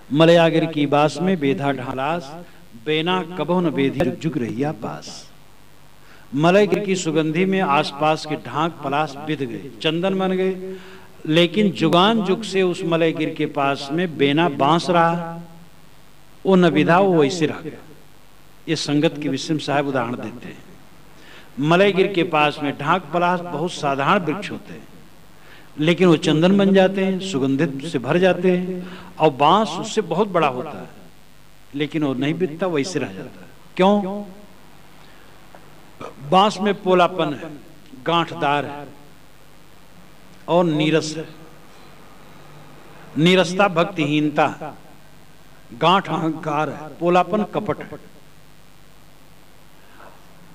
मलयागिर की बास में बेधा ढालास, बेना कबो न बेधी जुग जुग रहिया पास। मलयगिर की सुगंधी में आसपास के ढाक पलास बिध गए, चंदन बन गए, लेकिन जुगान जुग से उस मलयगिर के पास में बेना बांस रहा, वो न विधा वो वैसे रह गया। ये संगत के विषय में साहब उदाहरण देते हैं। मलयगिर के पास में ढाक पलास बहुत साधारण वृक्ष होते हैं, लेकिन वो चंदन बन जाते हैं, सुगंधित से भर जाते हैं, और बांस उससे बहुत बड़ा होता है, लेकिन वो नहीं बिकता, वैसे रह जाता है। क्यों? बांस में पोलापन है, गांठदार है और नीरस है। नीरसता भक्तिहीनता, गांठ अहंकार है, पोलापन कपट है।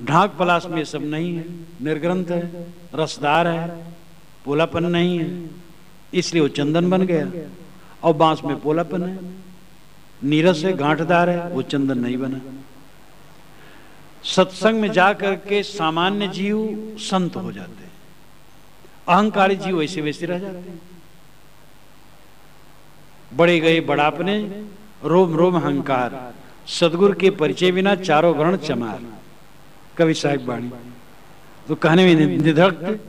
ढाक पलास में सब नहीं है, निर्ग्रंथ है, रसदार है, पोलापन नहीं है, इसलिए वो चंदन बन गया। और बांस में पोलापन है, नीरस है, गांठदार है, वो चंदन नहीं बना। सत्संग में जाकर के सामान्य जीव संत हो जाते हैं, अहंकारी जीव वैसे वैसे रह जाते हैं। बड़े गए बड़ापने, रोम रोम अहंकार, सदगुरु के परिचय बिना चारों वर्ण चमार। कवि साहिब बाणी तो कहने में निधड़क,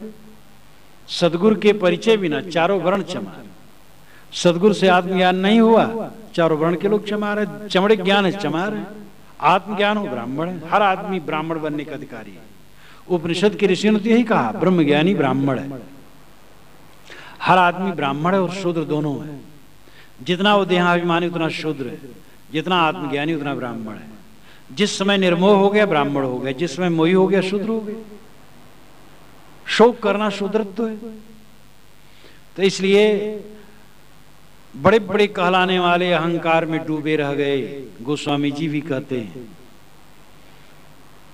सदगुरु के परिचय बिना चारों वर्ण चमार। सदगुरु से आत्मज्ञान नहीं हुआ, चारों वर्ण के लोग चमार है। चमड़े ज्ञान है, चमार है। आत्मज्ञान हो, ब्राह्मण है। हर आदमी ब्राह्मण बनने का अधिकारी है। उपनिषद के ऋषि ने तो यही कहा, ब्रह्मज्ञानी ब्राह्मण है। हर आदमी ब्राह्मण है और शूद्र दोनों है। जितना वो देहाभिमानी उतना शूद्र है, जितना आत्मज्ञानी उतना ब्राह्मण है। जिस समय निर्मोह हो गया ब्राह्मण हो गया, जिस समय मोही हो गया शूद्र हो गया। शोक करना शूद्रत्व है। तो इसलिए बड़े बड़े कहलाने वाले अहंकार में डूबे रह गए। गोस्वामी जी भी कहते हैं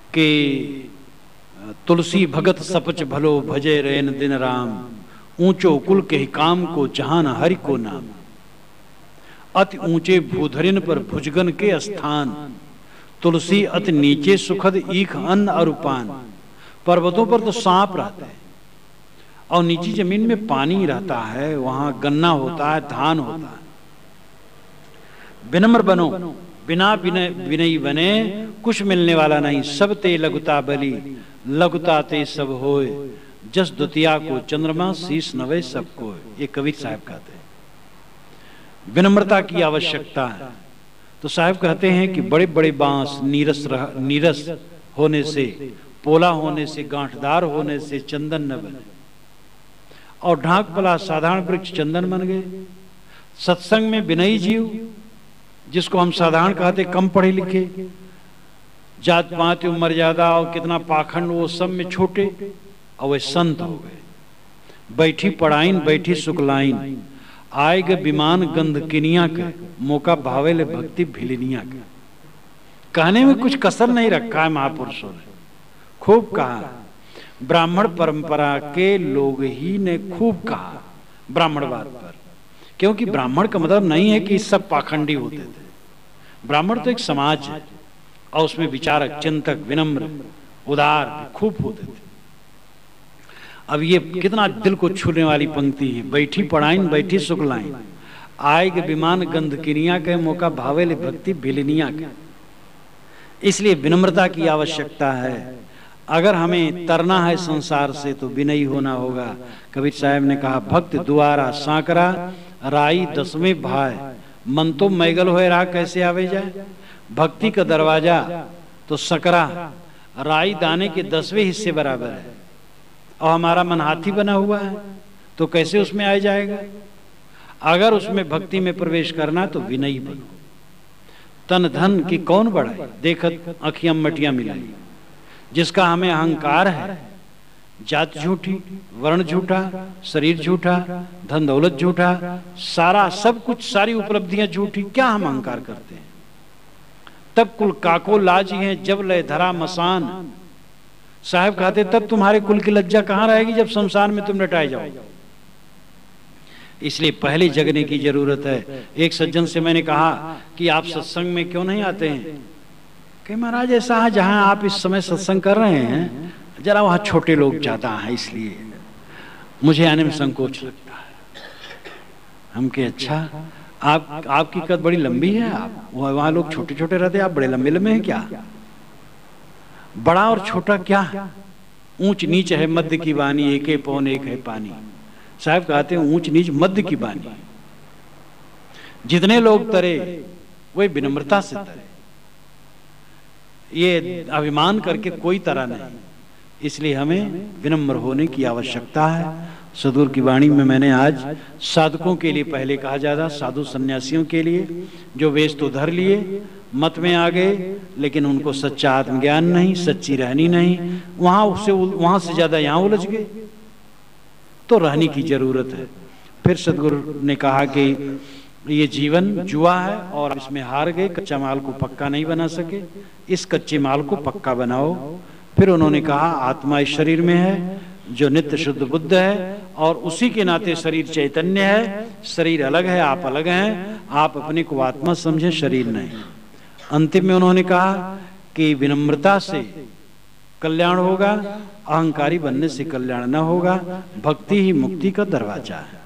कि तुलसी भगत सपच भलो भजे रैन दिन राम, ऊंचो कुल के काम को जहान हरि को नाम। अति ऊंचे भूधरिन पर भुजगन के स्थान, तुलसी अति नीचे सुखद ईख अन्न और पान। पर्वतों पर तो सांप रहते हैं और नीची जमीन में पानी रहता है, वहां गन्ना होता है, धान होता है। विनम्र बनो, बिना विनयी बने कुछ मिलने वाला नहीं। सब ते लघुता बली, लघुता ते सब होए, जस द्वितीया को चंद्रमा शीश नवे सबको। ये कवि साहब कहते हैं विनम्रता की आवश्यकता है। तो साहब कहते हैं कि बड़े बड़े बांस नीरस होने से, पोला होने से, गांठदार होने से चंदन न बने, और ढाक पला साधारण वृक्ष चंदन बन गए। सत्संग में विनयी जीव, जिसको हम साधारण कहते, कम पढ़े लिखे, जात पात मर्यादा और कितना पाखंड, वो सब में छोटे, और वे संत हो गए। बैठी पढ़ाइन बैठी सुकलाइन, आएग विमान गंध किनिया के, मौका भावेले भक्ति भिलिनिया के। कहने में कुछ कसर नहीं रखा है महापुरुषों ने, खूब कहा। ब्राह्मण परंपरा के लोग ही ने खूब कहा ब्राह्मणवाद पर, क्योंकि ब्राह्मण का मतलब नहीं है कि सब पाखंडी होते थे। ब्राह्मण तो एक समाज है और उसमें विचारक, चिंतक, विनम्र, उदार खूब होते थे। अब ये कितना दिल को छूने वाली पंक्ति है। बैठी पढ़ाइन बैठी सुकलाइन, आएग विमान गंध किनिया के, मौका भावेले भक्ति भिलिनिया के। इसलिए विनम्रता की आवश्यकता है। अगर हमें तरना है संसार से तो विनयी होना होगा। कबीर साहब ने कहा, भक्त द्वारा सांकरा राई दसवें भाई, मन तो मैगल होए रहा कैसे आवे जाए। भक्ति का दरवाजा तो सकरा राई दाने के 10वें हिस्से बराबर है, और हमारा मन हाथी बना हुआ है, तो कैसे उसमें आ जाएगा। अगर उसमें भक्ति में प्रवेश करना तो विनयी बनो। तन धन की कौन बढ़ाए, देखत अखियां मटियां मिलाई। जिसका हमें अहंकार है, जात झूठी, वर्ण झूठा, शरीर झूठा, धन दौलत झूठा, सारा सब कुछ, सारी उपलब्धियां झूठी, क्या हम अहंकार करते हैं। तब कुल काको लाजी हैं जब लय धरा मसान। साहब कहते तब तुम्हारे कुल की लज्जा कहां रहेगी जब संसार में तुम लटाए जाओ। इसलिए पहले जगने की जरूरत है। एक सज्जन से मैंने कहा कि आप सत्संग में क्यों नहीं आते हैं। कि महाराज ऐसा है, जहां आप इस समय सत्संग कर रहे हैं जरा वहां छोटे लोग ज्यादा हैं, इसलिए मुझे आने में संकोच लगता है। हम के अच्छा, आपकी कद बड़ी लंबी है, आप वहां लोग छोटे छोटे रहते, आप बड़े लंबे लंबे हैं क्या? बड़ा और छोटा क्या, ऊंच नीच है मध्य की वाणी, एक पौन एक है पानी। साहब कहते हैं ऊंच नीच मध्य की वाणी। जितने लोग तरे वही विनम्रता से तरे, ये अभिमान करके कोई तरह नहीं। इसलिए हमें विनम्र होने की आवश्यकता है। सदगुरु की वाणी में मैंने आज साधकों के लिए पहले कहा जाता, साधु सन्यासियों के लिए जो वेश तो धर लिए, मत में आ गए, लेकिन उनको सच्चा आत्मज्ञान नहीं, सच्ची रहनी नहीं, वहां से ज्यादा यहाँ उलझ गए, तो रहने की जरूरत है। फिर सदगुरु ने कहा कि ये जीवन जुआ है और इसमें हार गए, कच्चा माल को पक्का नहीं बना सके, इस कच्चे माल को पक्का बनाओ। फिर उन्होंने कहा आत्मा इस शरीर में है जो नित्य शुद्ध बुद्ध है, और उसी के नाते शरीर चैतन्य है, शरीर अलग है, आप अलग हैं, आप अपने को आत्मा समझें, शरीर नहीं। अंतिम में उन्होंने कहा कि विनम्रता से कल्याण होगा, अहंकारी बनने से कल्याण न होगा, भक्ति ही मुक्ति का दरवाजा है।